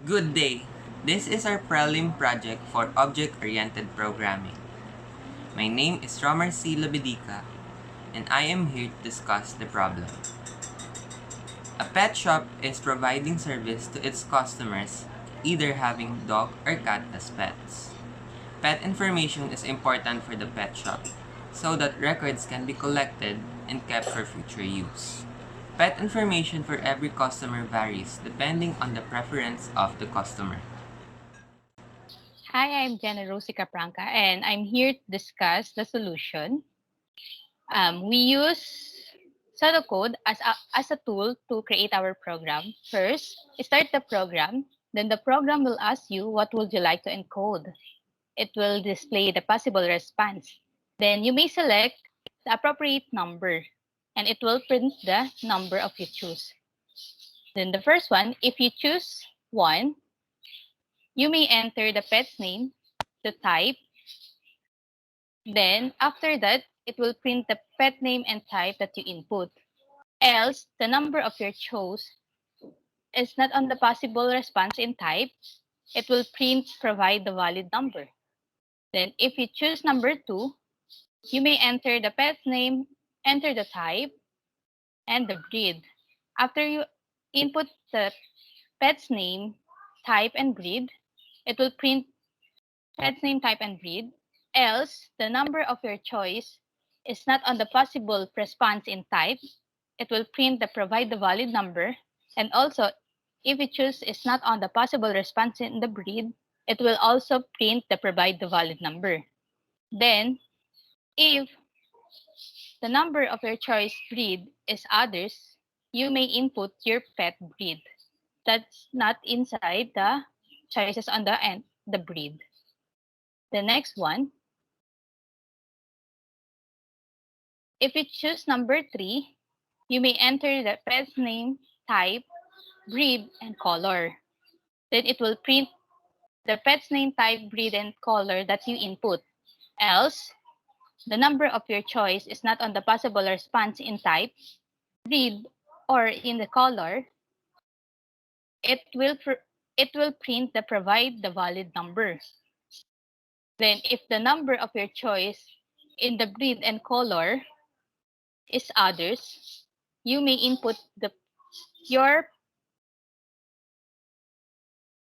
Good day. This is our prelim project for object-oriented programming. My name is Romer C. Labedica, and I am here to discuss the problem. A pet shop is providing service to its customers, either having dog or cat as pets. Pet information is important for the pet shop, so that records can be collected and kept for future use. Pet information for every customer varies depending on the preference of the customer. Hi, I'm Jenna Rosie Capranca, and I'm here to discuss the solution. We use pseudocode as a tool to create our program. First, start the program. Then the program will ask you what would you like to encode. It will display the possible response. Then you may select the appropriate number, and it will print the number of you choose. Then the first one, if you choose 1, you may enter the pet's name, the type. Then, after that, it will print the pet name and type that you input. Else, the number of your choice is not on the possible response in type. It will print provide the valid number. Then, if you choose number 2, you may enter the pet name, enter the type, and the breed. After you input the pet's name, type, and breed, it will print pet's name, type, and breed. Else, the number of your choice is not on the possible response in type. It will print the provide the valid number. And also, if you choose is not on the possible response in the breed, it will also print the provide the valid number. Then, if the number of your choice breed is others, you may input your pet breed. That's not inside the choices on the end, the breed. The next one, if you choose number 3, you may enter the pet's name, type, breed, and color. Then it will print the pet's name, type, breed, and color that you input. Else, the number of your choice is not on the possible response in type, breed, or in the color. It will print the provide the valid number. Then, if the number of your choice in the breed and color is others, you may input your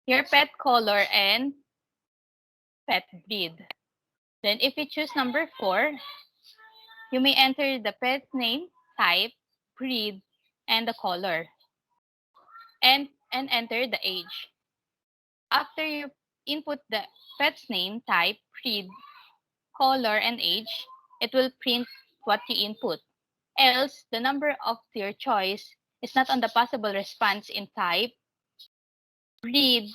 your pet color and pet breed. Then if you choose number 4, you may enter the pet name, type, breed, and the color, and enter the age. After you input the pet's name, type, breed, color, and age, it will print what you input. Else, the number of your choice is not on the possible response in type, breed,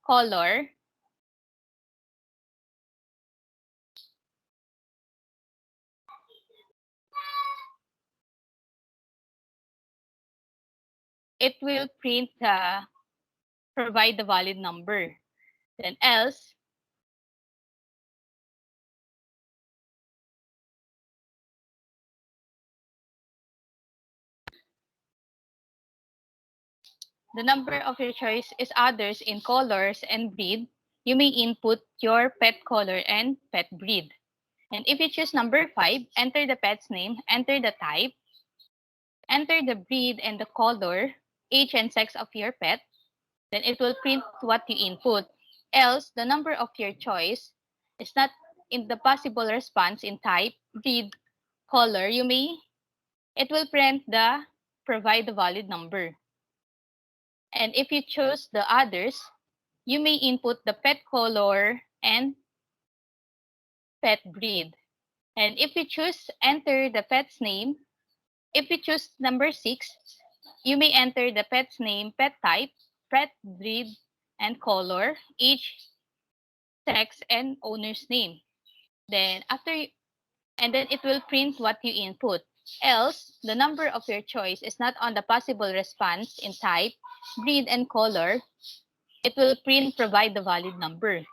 color. It will print provide the valid number. Then else, the number of your choice is others in colors and breed, you may input your pet color and pet breed. And if you choose number 5, enter the pet's name, enter the type, enter the breed and the color, age and sex of your pet, then it will print what you input. Else, the number of your choice is not in the possible response in type, breed, color, it will print the provide the valid number. And if you choose the others, you may input the pet color and pet breed. And if you choose enter the pet's name, if you choose number 6, you may enter the pet's name, pet type, pet breed, and color, age, sex, and owner's name. Then and then it will print what you input. Else, the number of your choice is not on the possible response in type, breed, and color. It will print provide the valid number.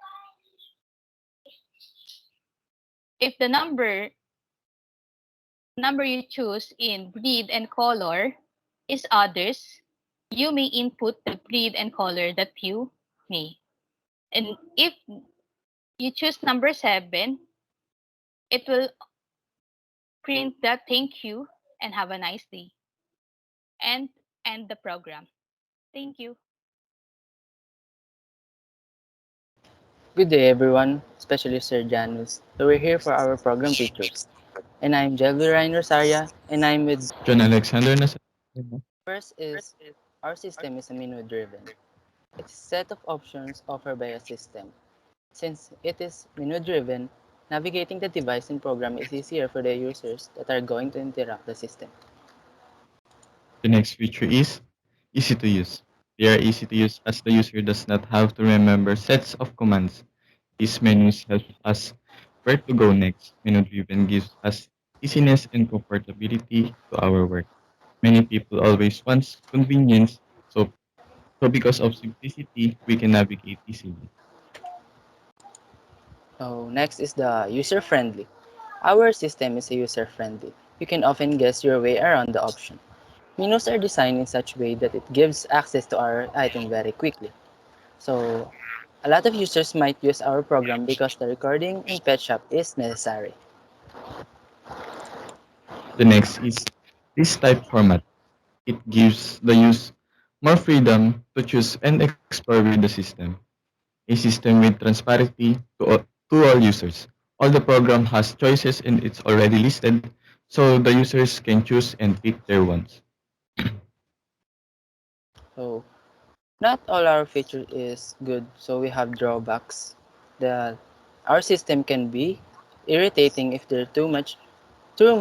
If the number you choose in breed and color is others, you may input the breed and color that you me. And if you choose number 7, it will print the thank you and have a nice day and end the program. Thank you. Good day, everyone, especially Sir Janus. So we're here for our program teachers. And I'm Jelby Ryan Rosaria, and I'm with John Alexander Nas. first is our system is a menu-driven. It's a set of options offered by a system. Since it is menu-driven, navigating the device and program is easier for the users that are going to interact the system. The next feature is easy to use. They are easy to use as the user does not have to remember sets of commands. These menus help us where to go next. Menu driven gives us easiness and comfortability to our work. Many people always want convenience, so because of simplicity, we can navigate easily. So next is the user-friendly. Our system is user-friendly. You can often guess your way around the option. Menus are designed in such a way that it gives access to our item very quickly. So, a lot of users might use our program because the recording in Pet Shop is necessary. The next is this type format. It gives the use more freedom to choose and explore with the system. A system with transparency to all users. All the program has choices and it's already listed, so the users can choose and pick their ones. So, not all our feature is good, so we have drawbacks. The our system can be irritating if there are too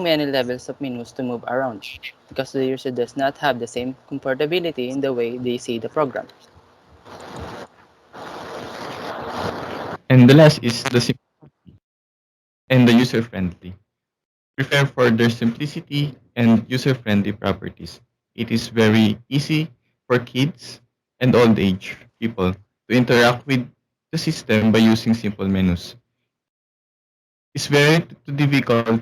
many levels of menus to move around because the user does not have the same comfortability in the way they see the program. And the last is the and the user friendly. Prefer for their simplicity and user friendly properties. It is very easy for kids and old age people to interact with the system by using simple menus. It's very difficult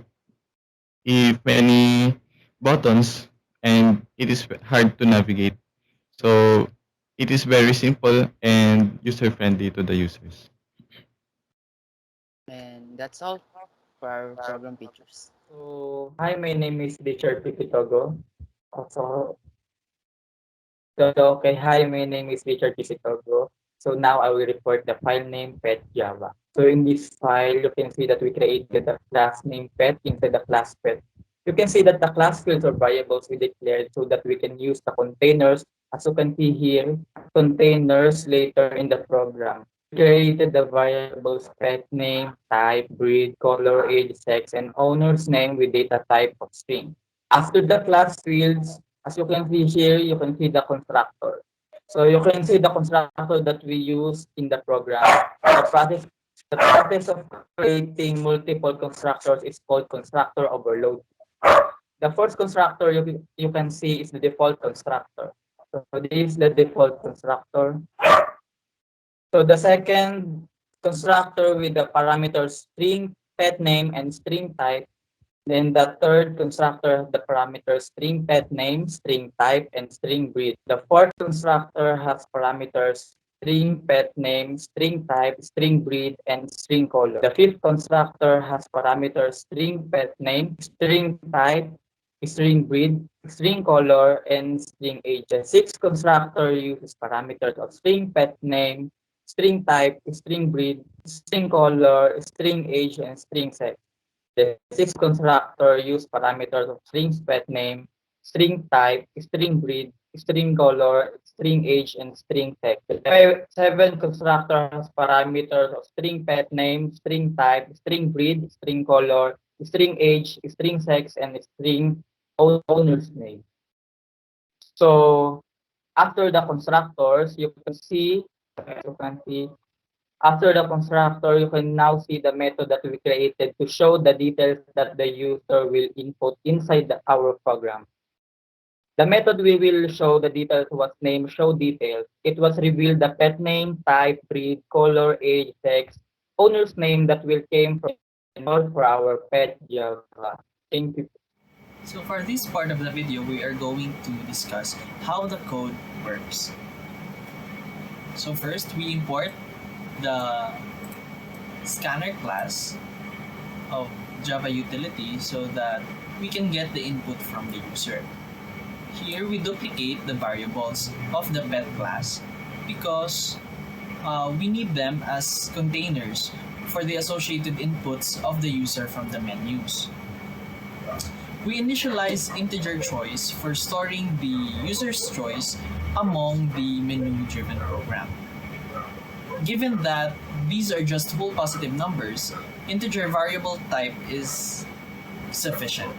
if many buttons and it is hard to navigate. So it is very simple and user friendly to the users. And that's all for our program features. Hi, my name is Richard Pipitogo. So, okay, hi, my name is Richard Pipitogo. So now I will report the file name pet Java. So in this file, you can see that we created the class name pet inside the class pet. You can see that the class fields or variables we declared so that we can use the containers. As you can see here, containers later in the program. Created the variables pet name, type, breed, color, age, sex, and owner's name with data type of string. After the class fields, as you can see here, you can see the constructor. So you can see the constructor that we use in the program. The process of creating multiple constructors is called constructor overload. The first constructor you can see is the default constructor. So this is the default constructor. So the second constructor with the parameters string, pet name, and string type. Then the third constructor has the parameters string pet name, string type, and string breed. The fourth constructor has parameters string pet name, string type, string breed, and string color. The fifth constructor has parameters string pet name, string type, string breed, string color, and string age. The sixth constructor uses parameters of string pet name, string type, string breed, string color, string age, and string sex. The sixth constructor use parameters of strings pet name, string type, string breed, string color, string age, and string text. The seventh constructor has parameters of string pet name, string type, string breed, string color, string age, string sex, and string owner's name. So after the constructors, you can see after the constructor, you can now see the method that we created to show the details that the user will input inside our program. The method we will show the details was named show details. It was revealed the pet name, type, breed, color, age, sex, owner's name that will came from all for our pet Java. Thank you. So for this part of the video, we are going to discuss how the code works. So first, we import the scanner class of Java utility so that we can get the input from the user. Here, we duplicate the variables of the pet class because we need them as containers for the associated inputs of the user from the menus. We initialize integer choice for storing the user's choice among the menu-driven program. Given that these are just whole positive numbers, integer variable type is sufficient.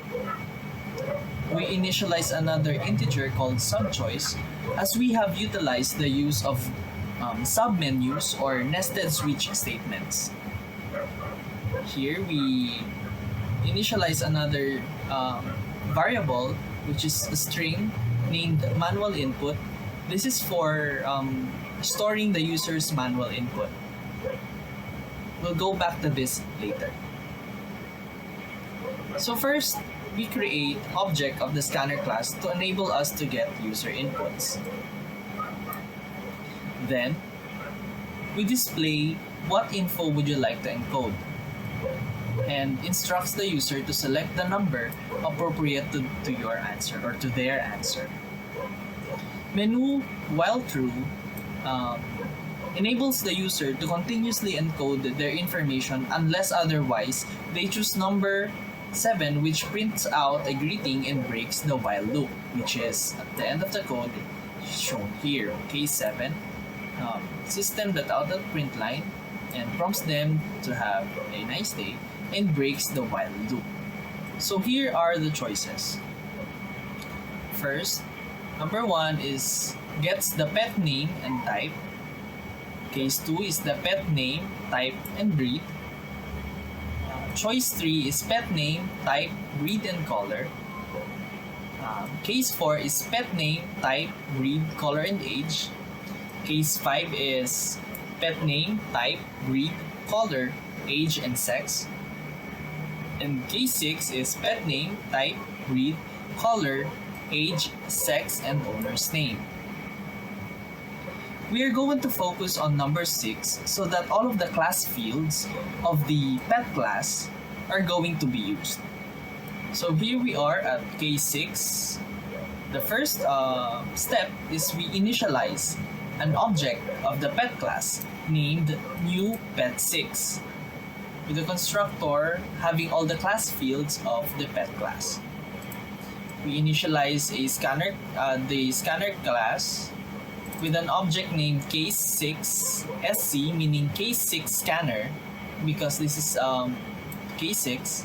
We initialize another integer called subchoice as we have utilized the use of submenus or nested switch statements. Here we initialize another variable, which is a string named manual input. This is for storing the user's manual input. We'll go back to this later. So first, we create object of the scanner class to enable us to get user inputs. Then, we display what info would you like to encode and instructs the user to select the number appropriate to your answer or to their answer. Menu, while true, enables the user to continuously encode their information unless otherwise they choose number 7, which prints out a greeting and breaks the while loop, which is at the end of the code shown here. Case 7, system.out print line, and prompts them to have a nice day and breaks the while loop. So here are the choices. First, number 1 is gets the pet name and type. Case 2 is the pet name, type, and breed. Choice 3 is pet name, type, breed, and color. Case 4 is pet name, type, breed, color, and age. Case 5 is pet name, type, breed, color, age, and sex. And case 6 is pet name, type, breed, color, age, sex, and owner's name. We are going to focus on number 6 so that all of the class fields of the pet class are going to be used. So here we are at case 6. The first step is we initialize an object of the pet class named new pet6 with the constructor having all the class fields of the pet class. We initialize a scanner, the scanner class with an object named case6 sc, meaning case6 scanner, because this is case 6,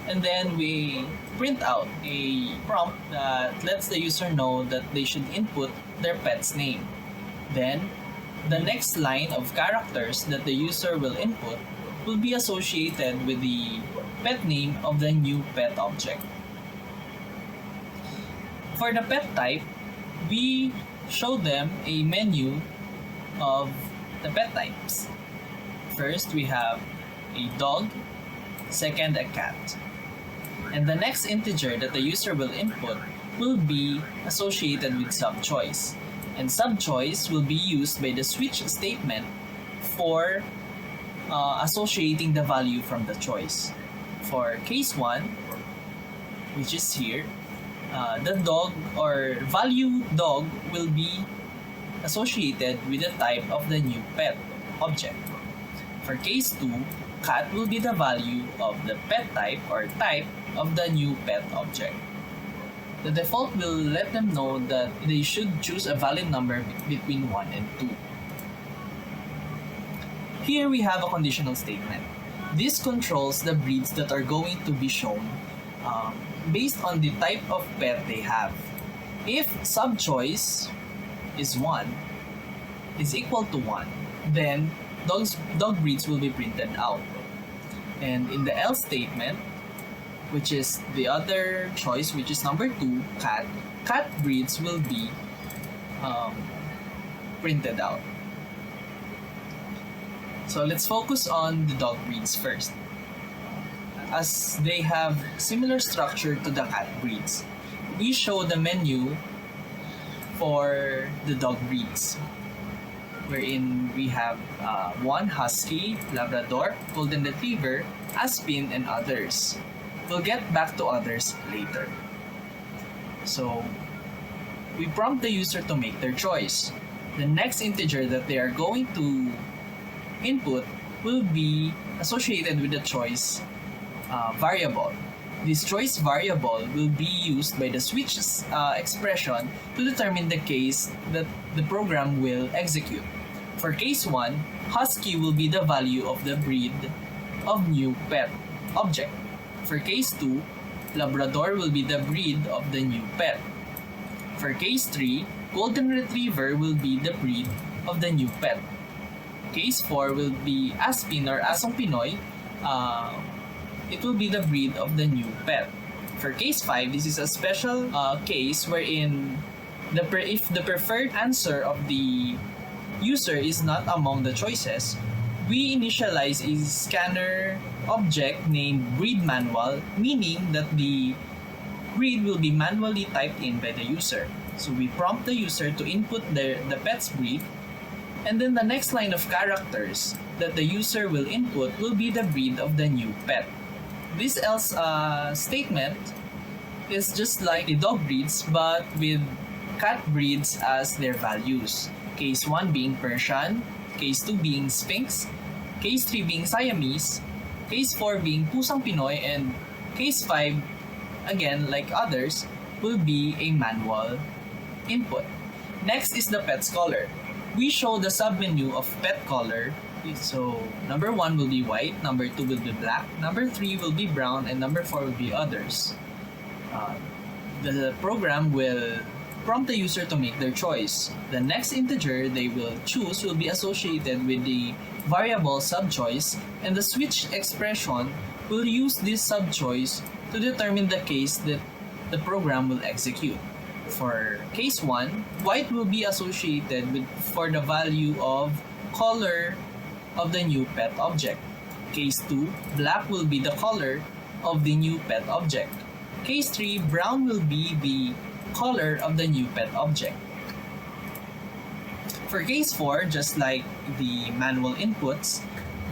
and then we print out a prompt that lets the user know that they should input their pet's name. Then the next line of characters that the user will input will be associated with the pet name of the new pet object. For the pet type, we show them a menu of the pet types. First, we have a dog, second, a cat. And the next integer that the user will input will be associated with subchoice. And subchoice will be used by the switch statement for associating the value from the choice. For case 1, which is here, the dog or value dog will be associated with the type of the new pet object. For case 2, cat will be the value of the pet type or type of the new pet object. The default will let them know that they should choose a valid number between 1 and 2. Here we have a conditional statement. This controls the breeds that are going to be shown based on the type of pet they have. If subchoice is 1 is equal to 1, then dog breeds will be printed out. And in the else statement, which is the other choice, which is number 2, cat breeds will be printed out. So let's focus on the dog breeds first, as they have similar structure to the cat breeds. We show the menu for the dog breeds. wherein we have one husky, Labrador, Golden Retriever, Aspin, and others. We'll get back to others later. So we prompt the user to make their choice. The next integer that they are going to input will be associated with the choice variable. This choice variable will be used by the switch expression to determine the case that the program will execute. For case 1, husky will be the value of the breed of new pet object. For case 2, Labrador will be the breed of the new pet. For case 3, Golden Retriever will be the breed of the new pet. Case 4 will be Aspin or Asong Pinoy. It will be the breed of the new pet. For case 5, this is a special case wherein if the preferred answer of the user is not among the choices, we initialize a scanner object named breed manual, meaning that the breed will be manually typed in by the user. So we prompt the user to input the pet's breed, and then the next line of characters that the user will input will be the breed of the new pet. This else statement is just like the dog breeds, but with cat breeds as their values. Case 1 being Persian, Case 2 being Sphinx, Case 3 being Siamese, Case 4 being Pusang Pinoy, and Case 5, again like others, will be a manual input. Next is the pet's color. We show the submenu of pet color. So number 1 will be white, number 2 will be black, number 3 will be brown, and number 4 will be others. The program will prompt the user to make their choice. The next integer they will choose will be associated with the variable subchoice, and the switch expression will use this subchoice to determine the case that the program will execute. For case 1, white will be associated with for the value of color of the new pet object. Case 2, black will be the color of the new pet object. Case 3, brown will be the color of the new pet object. For case 4, just like the manual inputs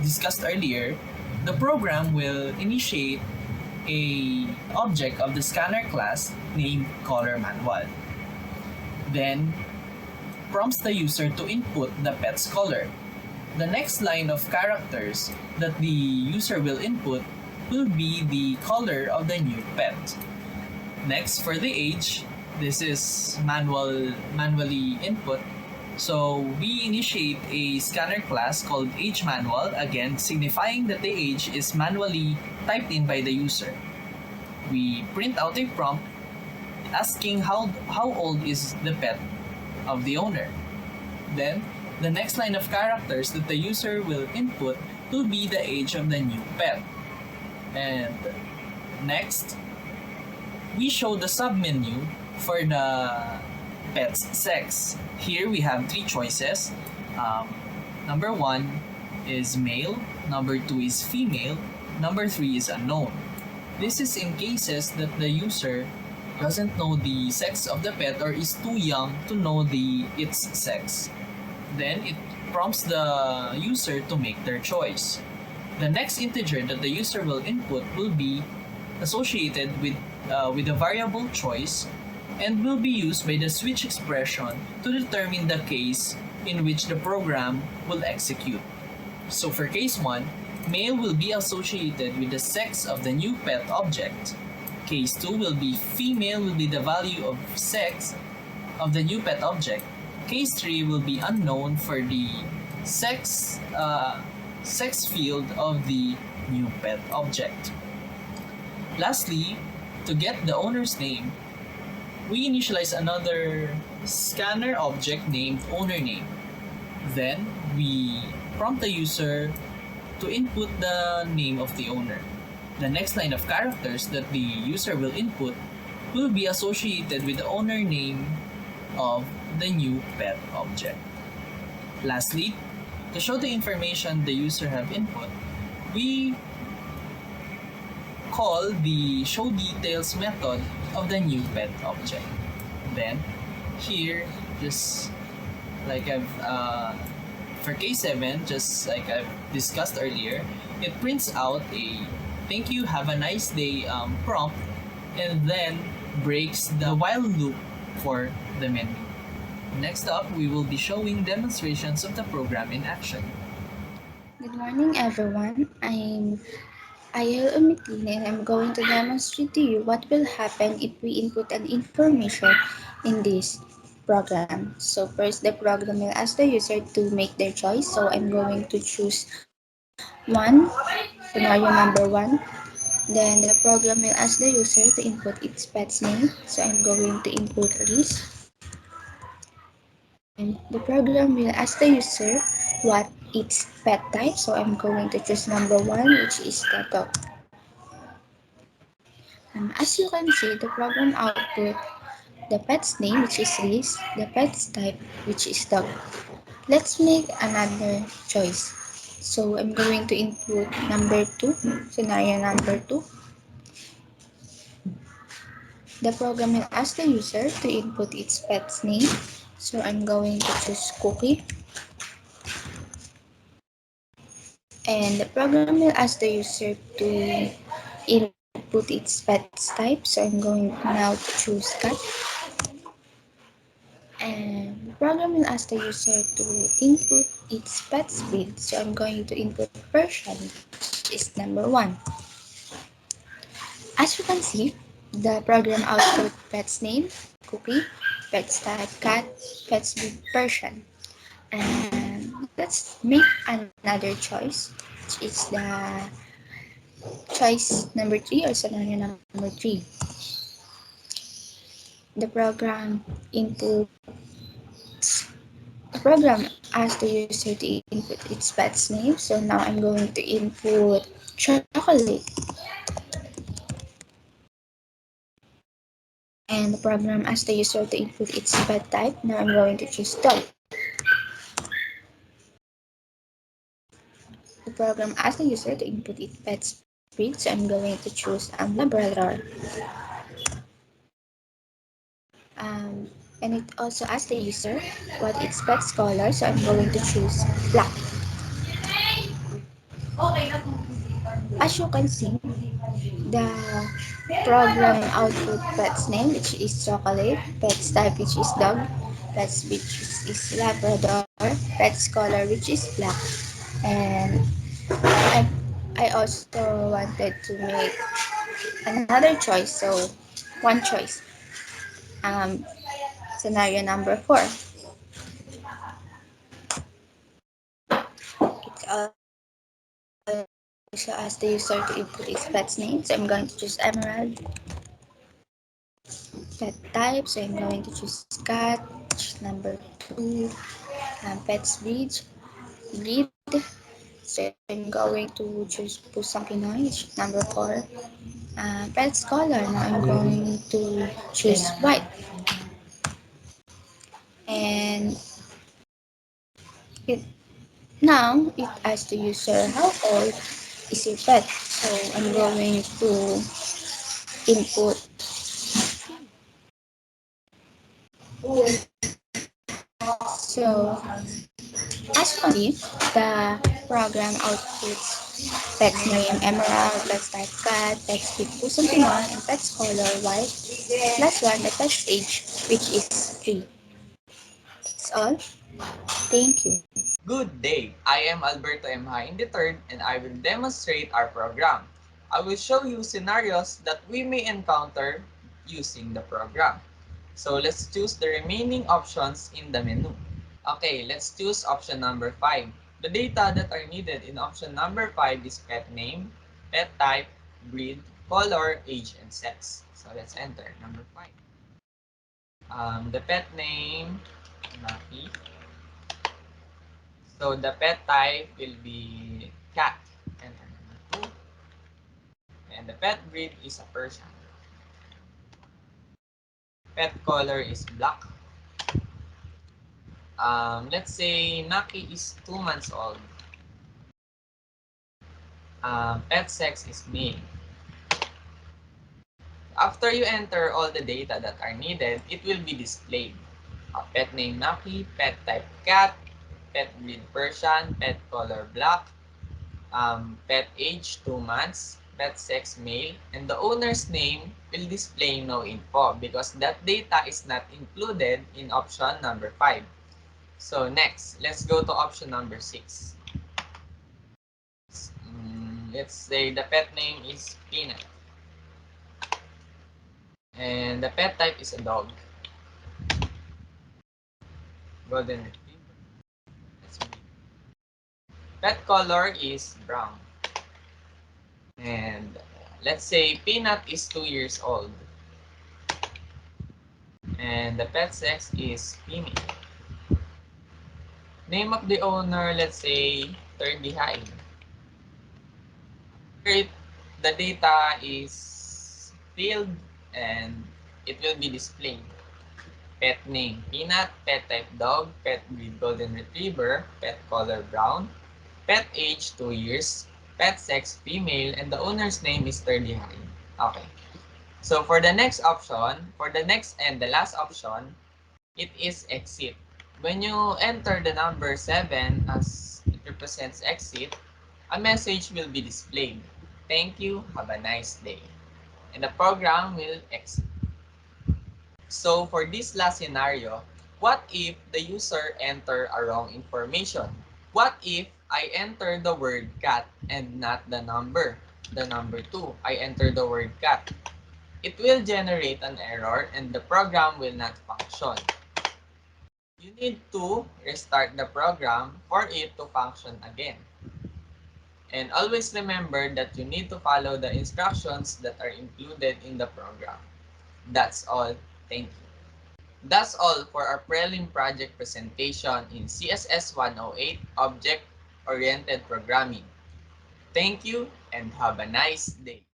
discussed earlier, the program will initiate a object of the scanner class named color manual. Then prompts the user to input the pet's color. The next line of characters that the user will input will be the color of the new pet. Next, for the age, this is manually input. So we initiate a scanner class called age manual, again signifying that the age is manually typed in by the user. We print out a prompt asking how old is the pet of the owner. Then the next line of characters that the user will input will be the age of the new pet. And next, we show the submenu for the pet's sex. Here we have 3 choices. Number 1 is male, number 2 is female, number 3 is unknown. This is in cases that the user doesn't know the sex of the pet or is too young to know its sex. Then it prompts the user to make their choice. The next integer that the user will input will be associated with the variable choice and will be used by the switch expression to determine the case in which the program will execute. So for case 1, male will be associated with the sex of the new pet object. Case 2 will be female will be the value of sex of the new pet object. Case 3 will be unknown for the sex field of the new pet object. Lastly, to get the owner's name, we initialize another scanner object named owner name. Then we prompt the user to input the name of the owner. The next line of characters that the user will input will be associated with the owner name of the new pet object. Lastly, to show the information the user have input, we call the show details method of the new pet object. Then here, just like I've For K7, just like I've discussed earlier, it prints out a "thank you, have a nice day" prompt, and then breaks the while loop for the menu. Next up, we will be showing demonstrations of the program in action. Good morning, everyone. I am Umitin and I'm going to demonstrate to you what will happen if we input an information in this program. So first, the program will ask the user to make their choice. So I'm going to choose one, scenario number one. Then the program will ask the user to input its pet's name. So I'm going to input Reese. And the program will ask the user what its pet type. So I'm going to choose number one, which is the dog. As you can see, the program output the pet's name, which is Reese, the pet's type, which is dog. Let's make another choice. So I'm going to input number two, scenario number two. The program will ask the user to input its pet's name. So I'm going to choose Cookie. And the program will ask the user to input its pet's type. So I'm going now to choose cat. And the program will ask the user to input its pet's breed. So I'm going to input Persian, which is number one. As you can see, the program output pet's name, Cookie, pet's type, cat, pet's breed, Persian. And let's make another choice, which is the choice number three or scenario number three. The program inputs The program asks the user to input its pet's name, so now I'm going to input chocolate. And the program asks the user to input its pet type. Now I'm going to choose dog. The program asks the user to input its pet's breed, so I'm going to choose Labrador. And it also asks the user what its pet's color, so I'm going to choose black. As you can see, the program output pet's name, which is chocolate, pet's type, which is dog, pet's which is Labrador, pet's color, which is black. And I, I also wanted to make another choice, so one choice. Um, Scenario number four. It's also asked the user to input his pet's name, so I'm going to choose Emerald. Pet type, so I'm going to choose cat. Number two, pets breed. So I'm going to choose Pusang Pinoy, number four. Pets color, now I'm going to choose white. And it now it asks the user how old is your pet. So I'm going to input. So as you can see, the program outputs pet's name Emerald, pet's type cat, pet's with Pusang Pinoy, and pet's color white. Last one, the pet's age, which is 3. That's all. Thank you. Good day! I am Alberto M. in the third and I will demonstrate our program. I will show you scenarios that we may encounter using the program. So let's choose the remaining options in the menu. Okay, let's choose option number 5. The data that are needed in option number 5 is pet name, pet type, breed, color, age, and sex. So let's enter number 5. The pet name, Napi. So the pet type will be cat. Enter number 2. And the pet breed is a Persian. Pet color is black. Let's say Naki is 2 months old. Pet sex is male. After you enter all the data that are needed, it will be displayed. Pet name Naki, pet type cat, pet breed Persian, pet color black, pet age 2 months, pet sex male, and the owner's name will display no info because that data is not included in option number 5. So next, let's go to option number 6. Let's say the pet name is Peanut. And the pet type is a dog. Golden Retriever. Let's breed. Pet color is brown. And let's say Peanut is 2 years old. And the pet sex is female. Name of the owner, let's say, third behind. Here, the data is filled and it will be displayed. Pet name, Peanut, pet type dog, pet breed golden retriever, pet color brown, pet age 2 years, pet sex female, and the owner's name is third behind. Okay. So for the next option, for the next and the last option, it is exit. When you enter the number 7 as it represents exit, a message will be displayed. Thank you, have a nice day. And the program will exit. So for this last scenario, what if the user enter a wrong information? What if I enter the word cat and not the number 2? I enter the word cat. It will generate an error and the program will not function. You need to restart the program for it to function again. And always remember that you need to follow the instructions that are included in the program. That's all. Thank you. That's all for our prelim project presentation in CSS 108 Object Oriented Programming. Thank you and have a nice day.